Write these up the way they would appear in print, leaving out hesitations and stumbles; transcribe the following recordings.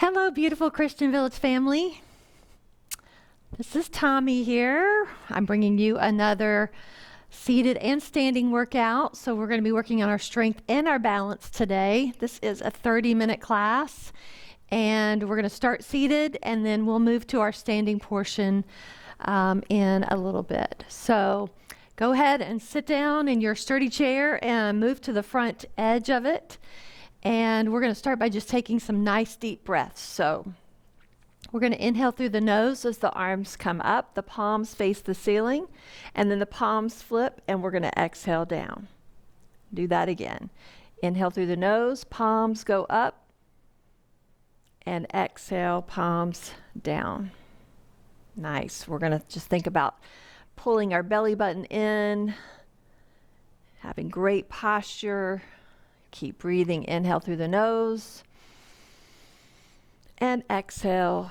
Hello, beautiful Christian Village family. This is Tommy here. I'm bringing you another seated and standing workout. So, we're going to be working on our strength and our balance today. This is a 30-minute class, and we're going to start seated and then we'll move to our standing portion in a little bit. So, go ahead and sit down in your sturdy chair and move to the front edge of it. And we're going to start by just taking some nice deep breaths. So we're going to inhale through the nose as the arms come up, the palms face the ceiling, and then the palms flip, and we're going to exhale down. Do that again. Inhale through the nose, palms go up, and exhale, palms down. Nice. We're going to just think about pulling our belly button in, having great posture. Keep breathing. Inhale through the nose and exhale.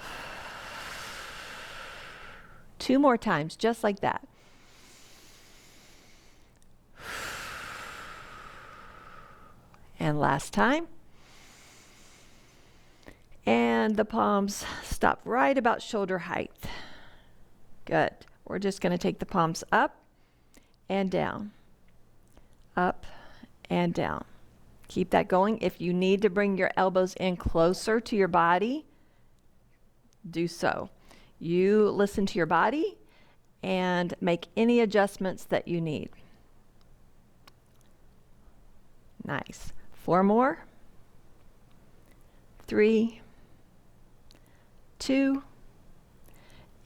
2 more times, just like that. And last time. And the palms stop right about shoulder height. Good. We're just going to take the palms up and down. Up and down. Keep that going. If you need to bring your elbows in closer to your body, do so. You listen to your body and make any adjustments that you need. Nice. 4 more. 3, 2,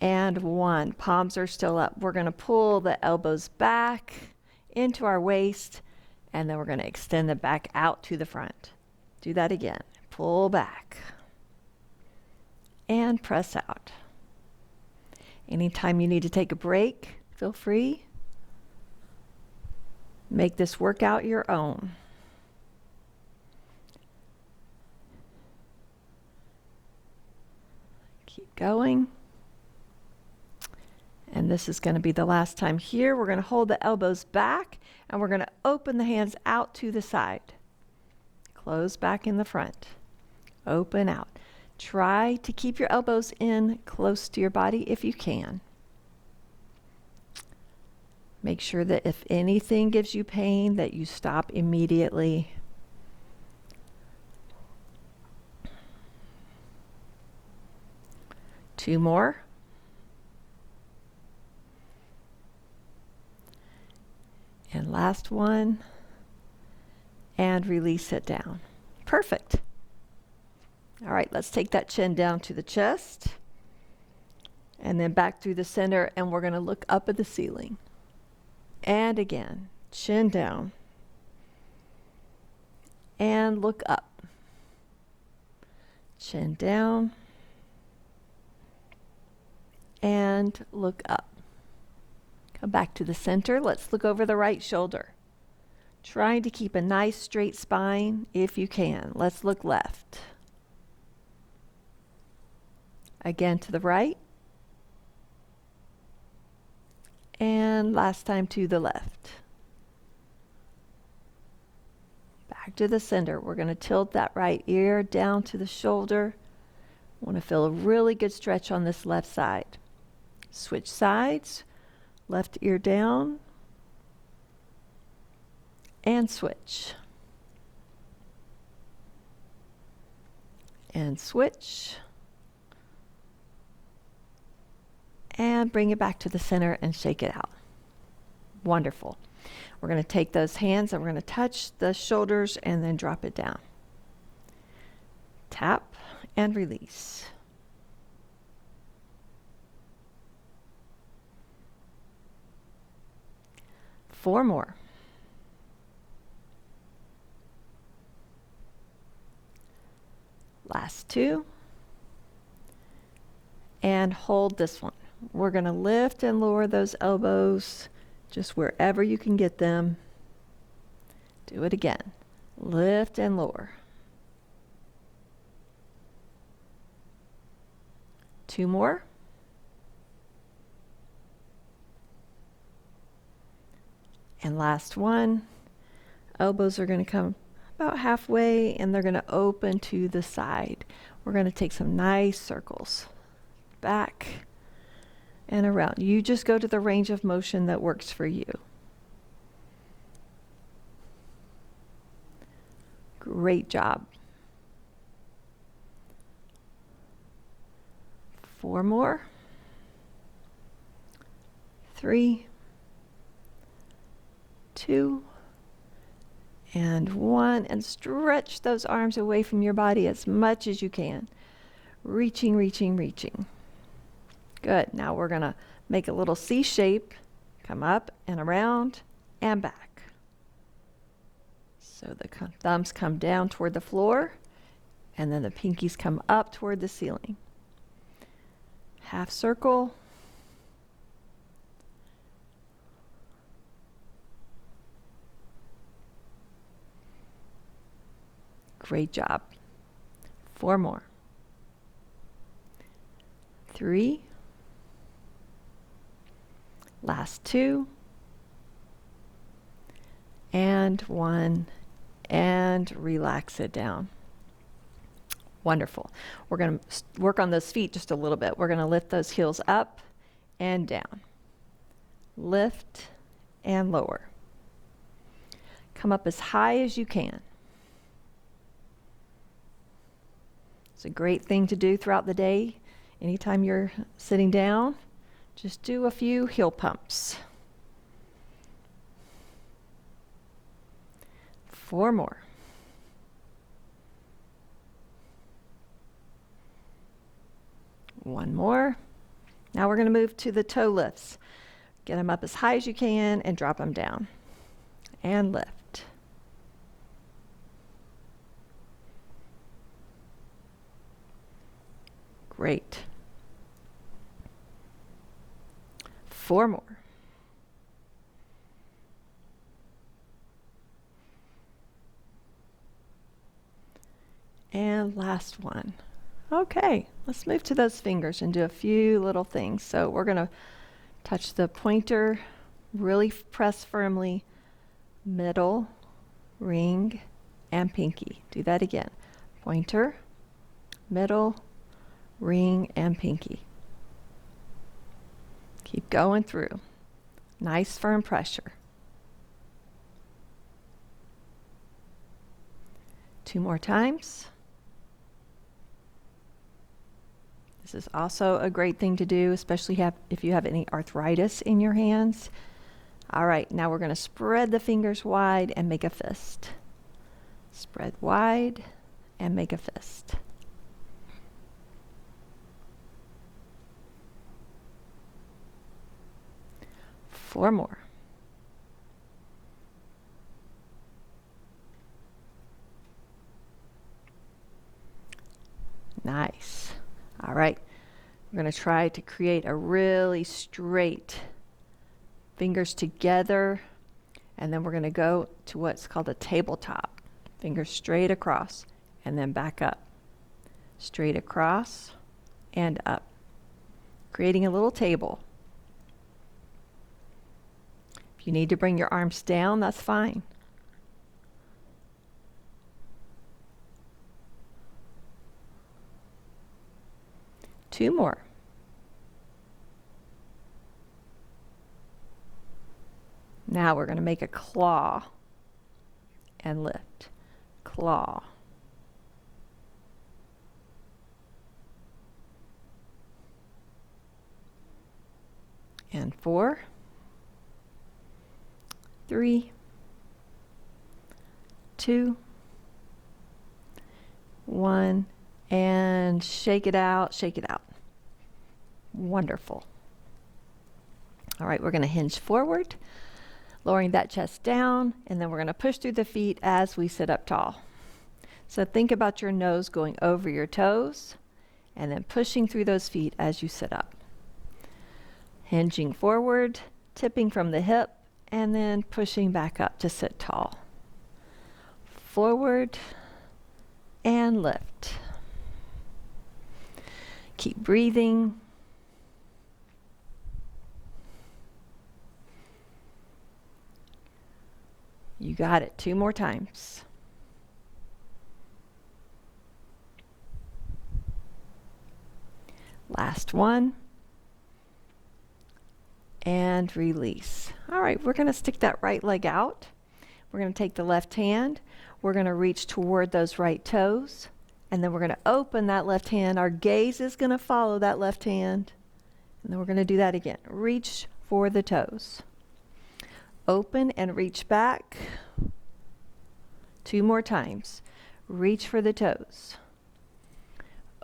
and 1. Palms are still up. We're going to pull the elbows back into our waist. And then we're going to extend the back out to the front. Do that again. Pull back. And press out. Anytime you need to take a break, feel free. Make this workout your own. Keep going. And this is going to be the last time here. We're going to hold the elbows back and we're going to open the hands out to the side. Close back in the front. Open out. Try to keep your elbows in close to your body if you can. Make sure that if anything gives you pain that you stop immediately. Two more. And last one, and release it down. Perfect. All right, let's take that chin down to the chest, and then back through the center, and we're going to look up at the ceiling. And again, chin down, and look up. Chin down, and look up. Come back to the center. Let's look over the right shoulder. Trying to keep a nice straight spine if you can. Let's look left. Again to the right. And last time to the left. Back to the center. We're going to tilt that right ear down to the shoulder. Want to feel a really good stretch on this left side. Switch sides. Left ear down, and switch. And switch. And bring it back to the center and shake it out. Wonderful. We're going to take those hands and we're going to touch the shoulders and then drop it down. Tap and release. Four more. Last 2. And hold this one. We're going to lift and lower those elbows just wherever you can get them. Do it again. Lift and lower. 2 more. And last one, elbows are going to come about halfway and they're going to open to the side. We're going to take some nice circles back and around. You just go to the range of motion that works for you. Great job. 4 more. 3, 2, and 1. And stretch those arms away from your body as much as you can. Reaching, reaching, reaching. Good. Now we're going to make a little C shape. Come up and around and back. So the thumbs come down toward the floor, and then the pinkies come up toward the ceiling. Half circle. Great job. 4 more. 3. Last 2. And 1. And relax it down. Wonderful. We're going to work on those feet just a little bit. We're going to lift those heels up and down. Lift and lower. Come up as high as you can. It's a great thing to do throughout the day. Anytime you're sitting down, just do a few heel pumps. 4 more. 1 more. Now we're going to move to the toe lifts. Get them up as high as you can and drop them down. And lift. Great. 4 more. And last one. Okay, let's move to those fingers and do a few little things. So we're going to touch the pointer, really press firmly, middle, ring, and pinky. Do that again. Pointer, middle, ring, and pinky. Keep going through. Nice firm pressure. 2 more times. This is also a great thing to do, especially if you have any arthritis in your hands. All right, now we're going to spread the fingers wide and make a fist. Spread wide and make a fist. Four more. Nice. All right, we're going to try to create a really straight fingers together, and then we're going to go to what's called a tabletop. Fingers straight across and then back up. Straight across and up. Creating a little table. If you need to bring your arms down, that's fine. Two more. Now we're going to make a claw and lift. Claw. And 4, 3, 2, 1, and shake it out, shake it out. Wonderful. All right, we're going to hinge forward, lowering that chest down, and then we're going to push through the feet as we sit up tall. So think about your nose going over your toes, and then pushing through those feet as you sit up. Hinging forward, tipping from the hip, and then pushing back up to sit tall. Forward and lift. Keep breathing. You got it. 2 more times. Last one. And release. All right, we're going to stick that right leg out. We're going to take the left hand. We're going to reach toward those right toes. And then we're going to open that left hand. Our gaze is going to follow that left hand. And then we're going to do that again. Reach for the toes. Open and reach back. 2 more times. Reach for the toes.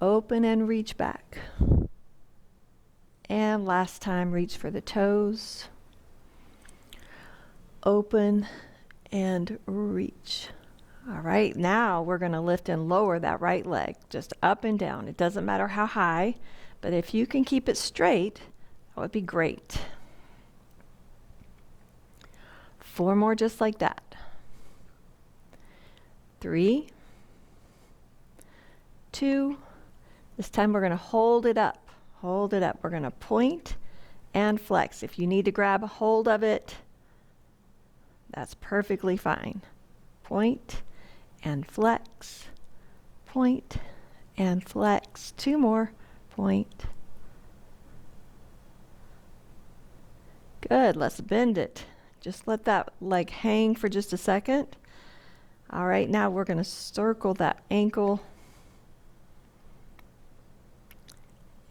Open and reach back. And last time, reach for the toes. Open and reach. All right, now we're going to lift and lower that right leg, just up and down. It doesn't matter how high, but if you can keep it straight, that would be great. 4 more just like that. 3, 2. This time we're going to hold it up. Hold it up. We're going to point and flex. If you need to grab a hold of it, that's perfectly fine. Point and flex. Point and flex. 2 more. Point. Good. Let's bend it. Just let that leg hang for just a second. All right, now we're going to circle that ankle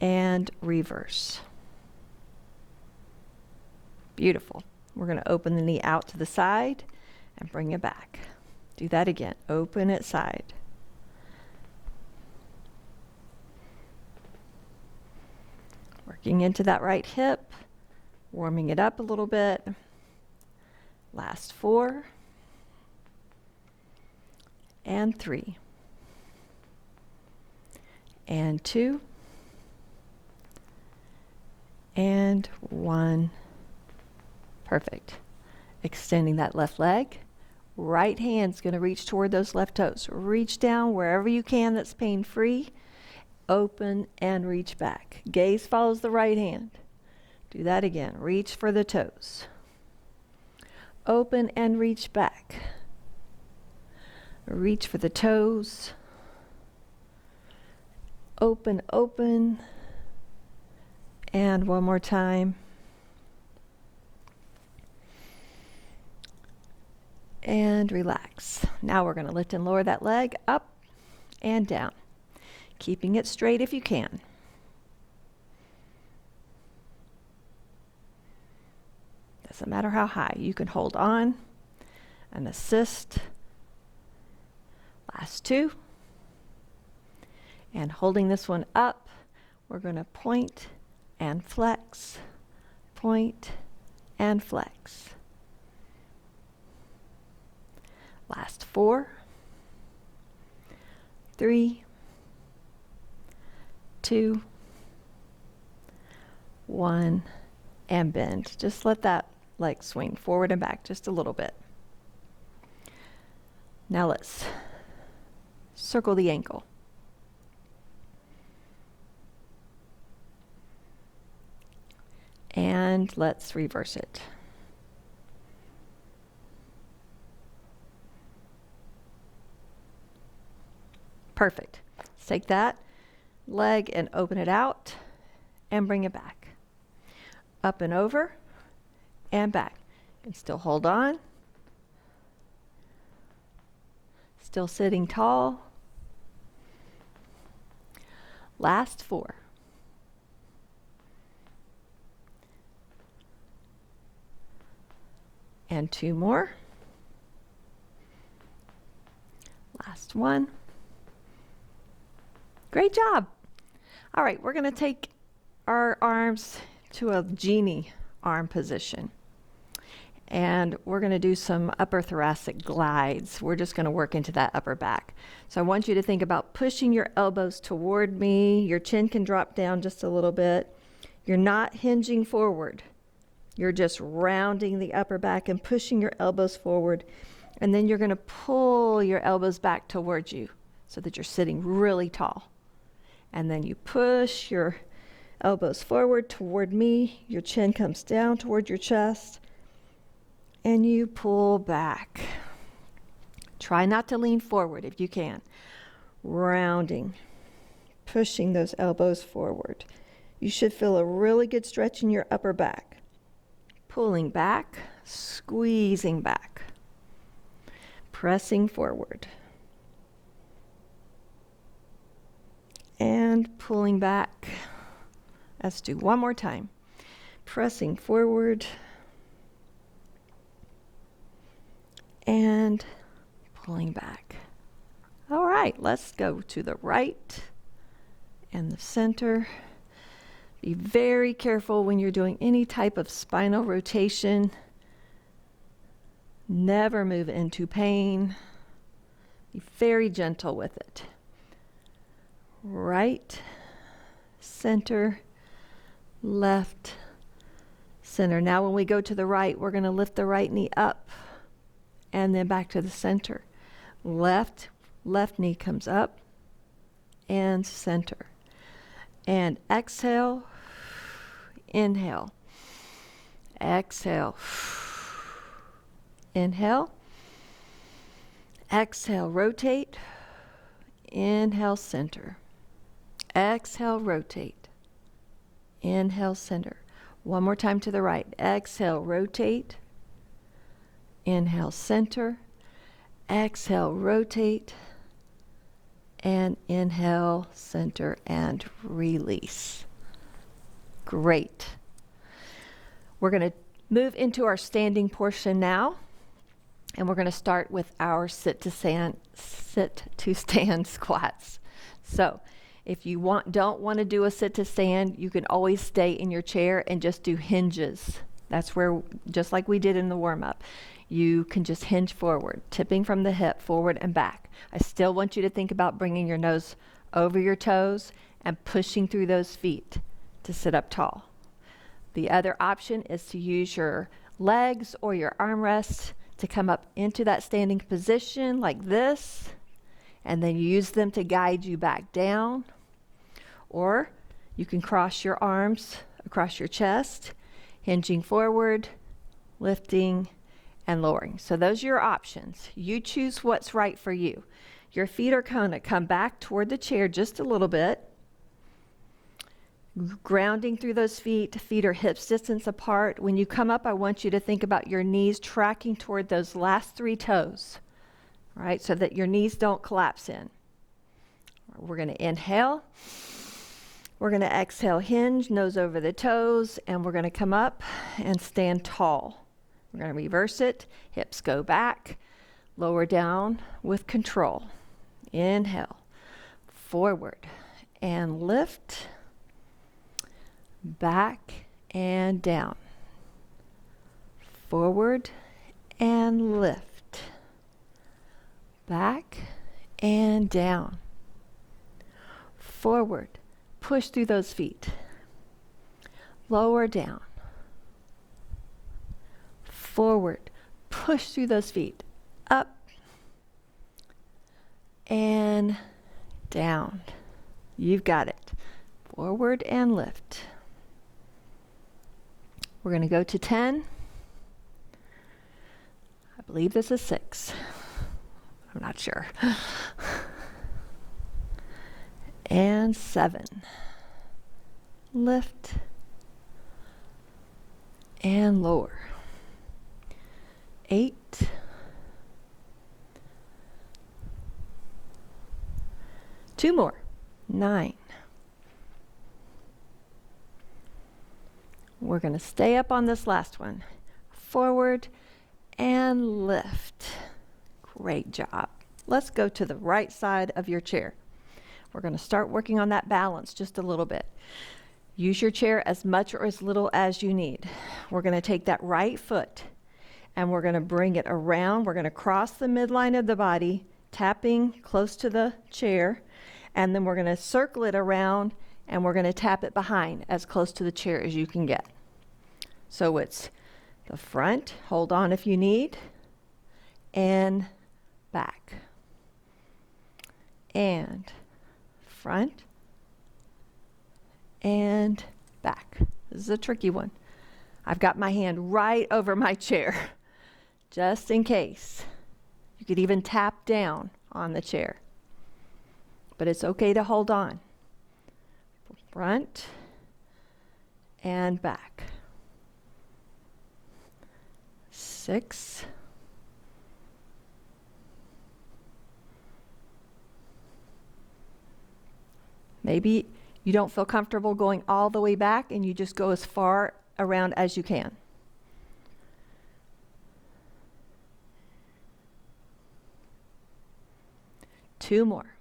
and reverse. Beautiful. We're going to open the knee out to the side and bring it back. Do that again. Open it side. Working into that right hip, warming it up a little bit. Last 4 and 3 and 2 and 1. Perfect. Extending that left leg. Right hand's going to reach toward those left toes. Reach down wherever you can that's pain-free. Open and reach back. Gaze follows the right hand. Do that again. Reach for the toes. Open and reach back. Reach for the toes. Open, open. And one more time. And relax. Now we're going to lift and lower that leg up and down, keeping it straight if you can. Doesn't matter how high. You can hold on and assist. Last 2. And holding this one up, we're going to point and flex, point and flex. Last 4, 3, 2, 1, and bend. Just let that leg swing forward and back just a little bit. Now let's circle the ankle. And let's reverse it. Perfect. Let's take that leg and open it out and bring it back. Up and over and back. You can still hold on. Still sitting tall. Last 4. And 2 more. Last 1. Great job. All right, we're going to take our arms to a genie arm position. And we're going to do some upper thoracic glides. We're just going to work into that upper back. So I want you to think about pushing your elbows toward me. Your chin can drop down just a little bit. You're not hinging forward. You're just rounding the upper back and pushing your elbows forward. And then you're going to pull your elbows back towards you so that you're sitting really tall. And then you push your elbows forward toward me. Your chin comes down toward your chest. And you pull back. Try not to lean forward if you can. Rounding, pushing those elbows forward. You should feel a really good stretch in your upper back. Pulling back, squeezing back, pressing forward, and pulling back. Let's do one more time. Pressing forward and pulling back. All right, let's go to the right and the center. Be very careful when you're doing any type of spinal rotation. Never move into pain. Be very gentle with it. Right, center, left, center. Now when we go to the right, we're going to lift the right knee up and then back to the center. Left knee comes up and center. And exhale, inhale, exhale, inhale, exhale, rotate, inhale, center, exhale, rotate, inhale, center. One more time to the right. Exhale, rotate, inhale, center, exhale, rotate, and inhale, center, and release. Great. We're going to move into our standing portion now, and we're going to start with our sit to stand squats. So if you don't want to do a sit to stand, you can always stay in your chair and just do hinges. That's where, just like we did in the warm-up, you can just hinge forward, tipping from the hip forward and back. I still want you to think about bringing your nose over your toes and pushing through those feet to sit up tall. The other option is to use your legs or your armrests to come up into that standing position like this, and then use them to guide you back down. Or you can cross your arms across your chest, hinging forward, lifting, and lowering. So those are your options. You choose what's right for you. Your feet are going to come back toward the chair just a little bit. Grounding through those feet. Feet are hips distance apart. When you come up, I want you to think about your knees tracking toward those last 3 toes, right? So that your knees don't collapse in. We're going to inhale. We're going to exhale, hinge, nose over the toes, and we're going to come up and stand tall. We're going to reverse it. Hips go back. Lower down with control. Inhale. Forward. And lift. Back and down. Forward and lift. Back and down. Forward. Push through those feet. Lower down. Forward. Push through those feet. Up and down. You've got it. Forward and lift. We're going to go to 10. I believe this is 6. I'm not sure. And 7. Lift and lower. 8. 2 more. 9. We're going to stay up on this last one. Forward and lift. Great job. Let's go to the right side of your chair. We're going to start working on that balance just a little bit. Use your chair as much or as little as you need. We're going to take that right foot and we're going to bring it around. We're going to cross the midline of the body, tapping close to the chair, and then we're going to circle it around and we're going to tap it behind as close to the chair as you can get. So it's the front, hold on if you need, and back. And front and back. This is a tricky one. I've got my hand right over my chair, just in case. You could even tap down on the chair. But it's okay to hold on. Front and back. 6. Maybe you don't feel comfortable going all the way back and you just go as far around as you can. 2 more.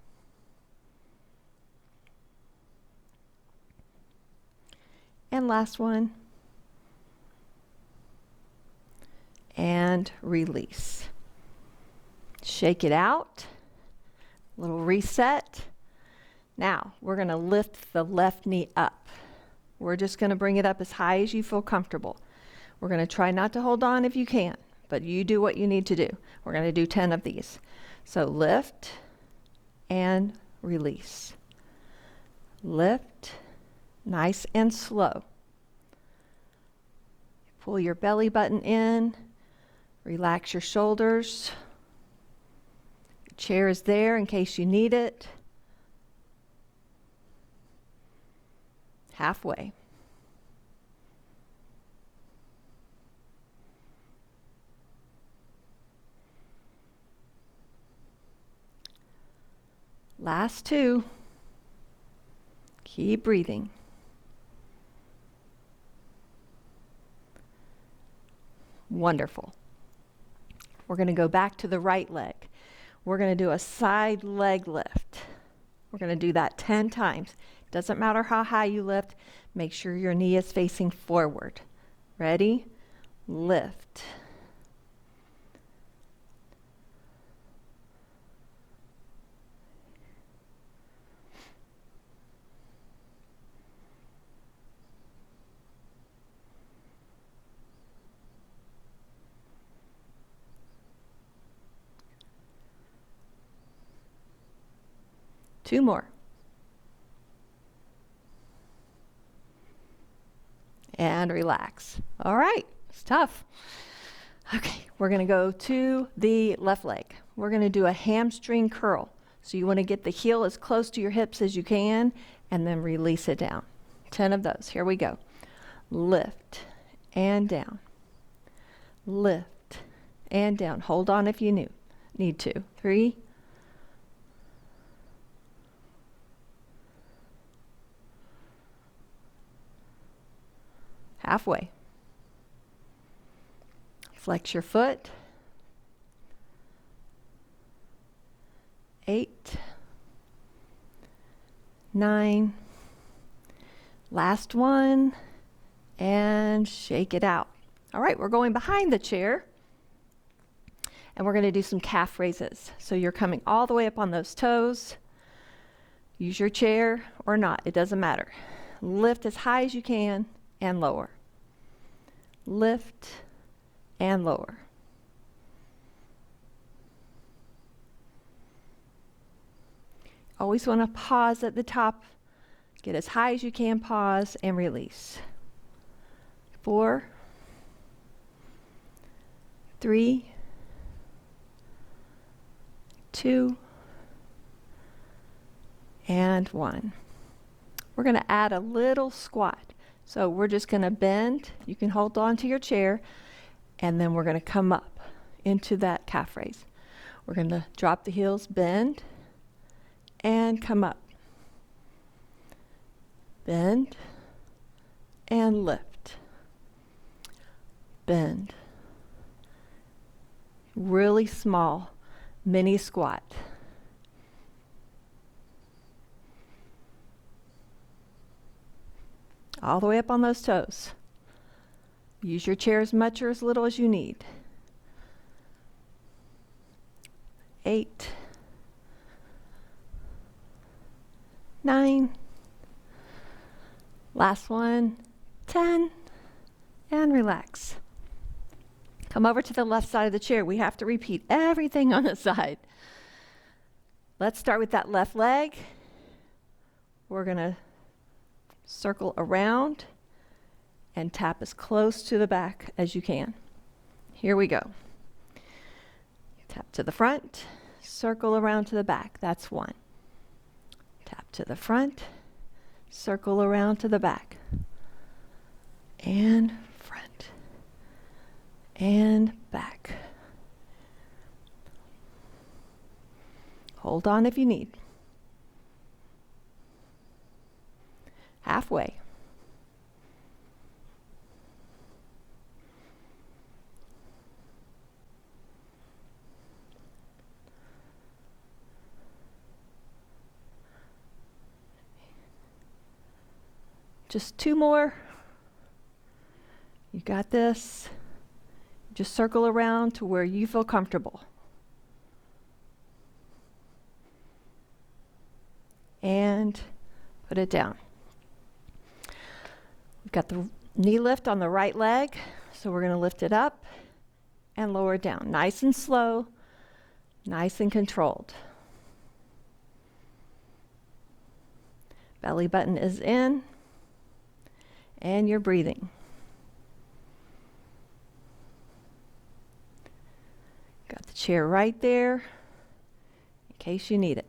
And last one. And release. Shake it out. Little reset. Now, we're going to lift the left knee up. We're just going to bring it up as high as you feel comfortable. We're going to try not to hold on if you can, but you do what you need to do. We're going to do 10 of these. So lift and release. Lift, nice and slow. Pull your belly button in. Relax your shoulders. Your chair is there in case you need it. Halfway. Last 2. Keep breathing. Wonderful. We're going to go back to the right leg. We're going to do a side leg lift. We're going to do that 10 times. Doesn't matter how high you lift. Make sure your knee is facing forward. Ready? Lift. Two more. And relax. All right, it's tough. Okay, we're going to go to the left leg. We're going to do a hamstring curl. So you want to get the heel as close to your hips as you can and then release it down. 10 of those. Here we go. Lift and down. Lift and down. Hold on if you need to. 3. Halfway. Flex your foot. 8. 9. Last one. And shake it out. All right, we're going behind the chair. And we're going to do some calf raises. So you're coming all the way up on those toes. Use your chair or not, it doesn't matter. Lift as high as you can and lower. Lift and lower. Always want to pause at the top. Get as high as you can, pause and release. 4, 3, 2, and 1. We're going to add a little squat. So we're just going to bend. You can hold on to your chair, and then we're going to come up into that calf raise. We're going to drop the heels, bend, and come up. Bend, and lift. Bend. Really small mini squat. All the way up on those toes. Use your chair as much or as little as you need. 8, 9, last one, 10, and relax. Come over to the left side of the chair. We have to repeat everything on the side. Let's start with that left leg. We're going to circle around and tap as close to the back as you can. Here we go. Tap to the front, circle around to the back. That's 1. Tap to the front, circle around to the back. and front and back. Hold on if you need. Halfway. Just 2 more. You got this. Just circle around to where you feel comfortable. And put it down. We've got the knee lift on the right leg, so we're going to lift it up and lower it down. Nice and slow, nice and controlled. Belly button is in, and you're breathing. Got the chair right there in case you need it.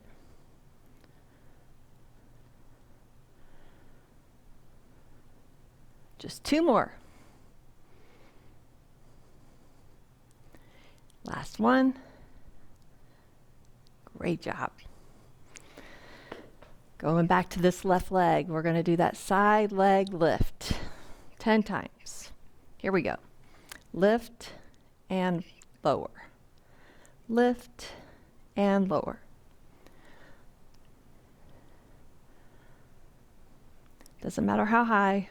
Just 2 more. Last one. Great job. Going back to this left leg, we're going to do that side leg lift 10 times. Here we go. Lift and lower. Lift and lower. Doesn't matter how high.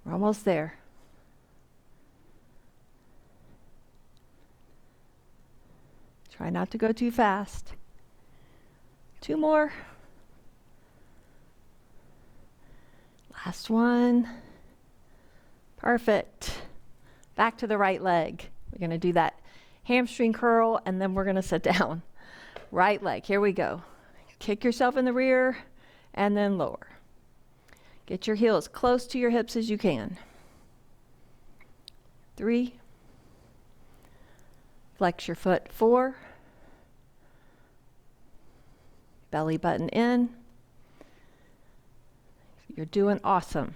We're almost there. Try not to go too fast. 2 more. Last one. Perfect. Back to the right leg. We're going to do that hamstring curl, and then we're going to sit down. Right leg. Here we go. Kick yourself in the rear, and then lower. Get your heels close to your hips as you can. 3. Flex your foot. 4. Belly button in. You're doing awesome.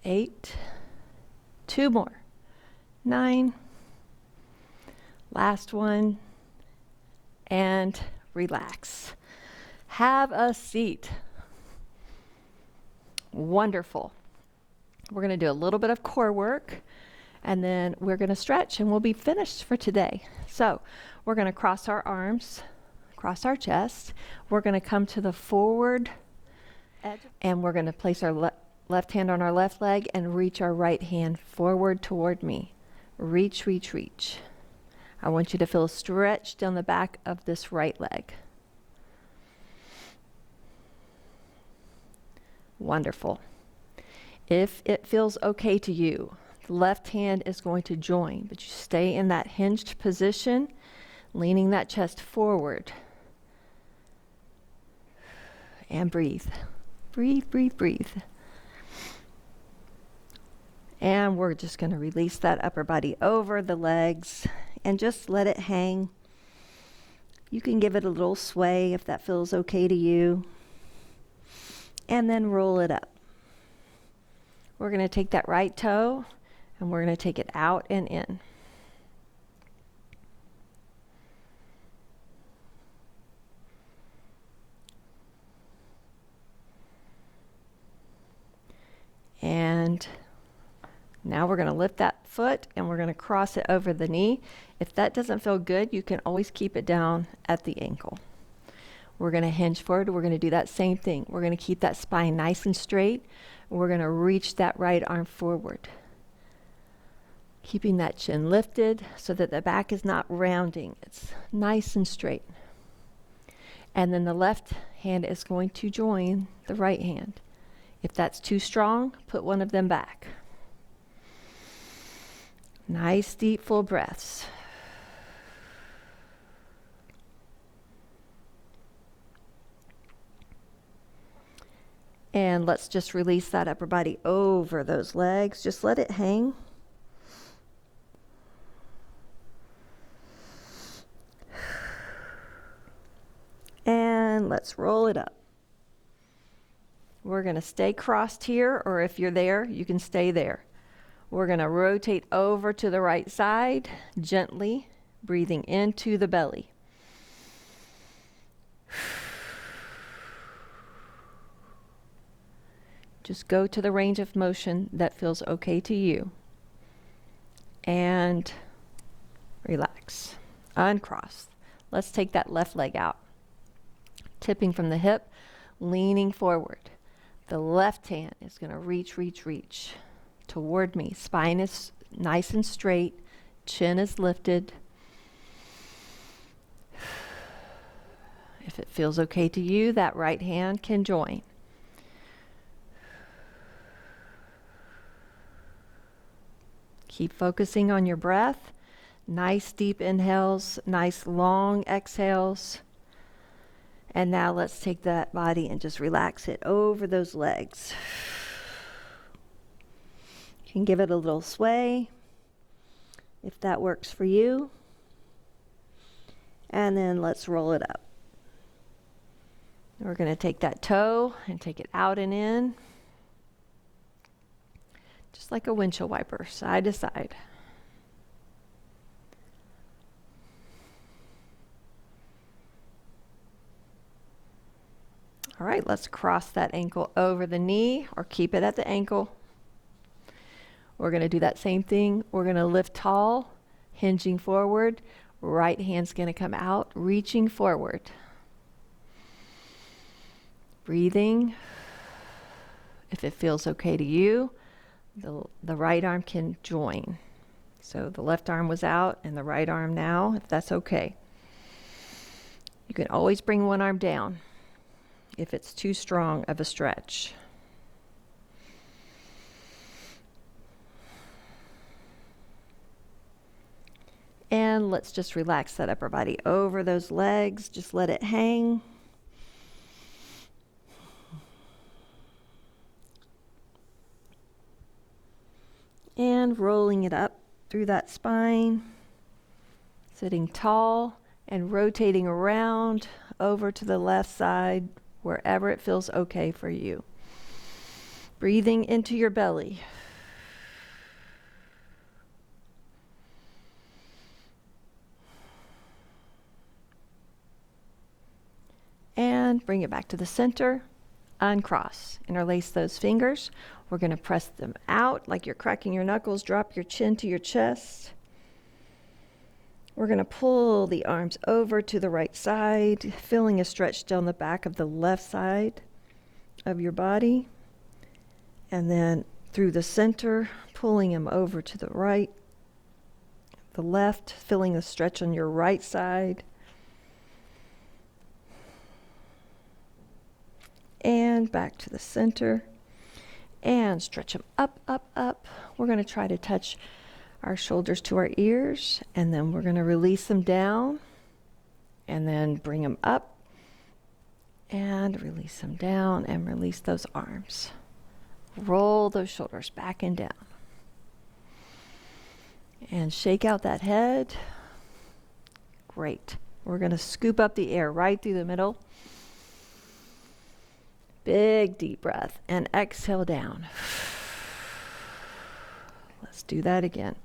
8. 2 more. 9. Last one. And relax. Have a seat. Wonderful. We're going to do a little bit of core work, and then we're going to stretch, and we'll be finished for today. So we're going to cross our arms, cross our chest. We're going to come to the forward edge, and we're going to place our left hand on our left leg and reach our right hand forward toward me. Reach, reach, reach. I want you to feel a stretch down the back of this right leg. Wonderful. If it feels okay to you, the left hand is going to join, but you stay in that hinged position, leaning that chest forward. And breathe. Breathe, breathe, breathe. And we're just going to release that upper body over the legs and just let it hang. You can give it a little sway if that feels okay to you. And then roll it up. We're going to take that right toe and we're going to take it out and in. And now we're going to lift that foot and we're going to cross it over the knee. If that doesn't feel good, you can always keep it down at the ankle. We're going to hinge forward. We're going to do that same thing. We're going to keep that spine nice and straight. We're going to reach that right arm forward. Keeping that chin lifted so that the back is not rounding. It's nice and straight. And then the left hand is going to join the right hand. If that's too strong, put one of them back. Nice deep full breaths. And let's just release that upper body over those legs. Just let it hang. And let's roll it up. We're going to stay crossed here, or if you're there, you can stay there. We're going to rotate over to the right side, gently breathing into the belly. Just go to the range of motion that feels okay to you. And relax. Uncross. Let's take that left leg out. Tipping from the hip, leaning forward. The left hand is going to reach, reach, reach toward me. Spine is nice and straight. Chin is lifted. If it feels okay to you, that right hand can join. Keep focusing on your breath. Nice deep inhales, nice long exhales. And now let's take that body and just relax it over those legs. You can give it a little sway if that works for you. And then let's roll it up. We're going to take that toe and take it out and in. Just like a windshield wiper, side to side. All right, let's cross that ankle over the knee or keep it at the ankle. We're going to do that same thing. We're going to lift tall, hinging forward. Right hand's going to come out, reaching forward. Breathing. If it feels okay to you, the right arm can join. So the left arm was out and the right arm now, if that's okay. You can always bring one arm down if it's too strong of a stretch. And let's just relax that upper body over those legs. Just let it hang. And rolling it up through that spine. Sitting tall and rotating around over to the left side, wherever it feels okay for you. Breathing into your belly. And bring it back to the center. Uncross. Interlace those fingers. We're going to press them out like you're cracking your knuckles. Drop your chin to your chest. We're going to pull the arms over to the right side, feeling a stretch down the back of the left side of your body. And then through the center, pulling them over to the right, the left, feeling the stretch on your right side. And back to the center. And stretch them up, up, up. We're going to try to touch our shoulders to our ears, and then we're going to release them down, and then bring them up, and release them down, and release those arms. Roll those shoulders back and down. And shake out that head. Great. We're going to scoop up the air right through the middle. Big deep breath, and exhale down. Let's do that again.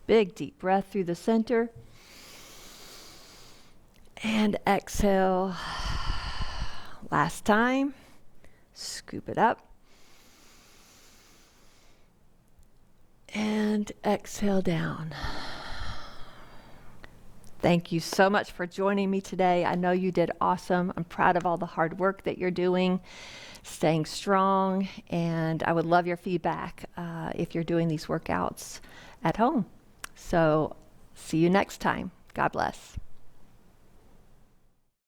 Big deep breath through the center. And exhale. Last time. Scoop it up. And exhale down. Thank you so much for joining me today. I know you did awesome. I'm proud of all the hard work that you're doing, staying strong, and I would love your feedback if you're doing these workouts at home. So see you next time. God bless.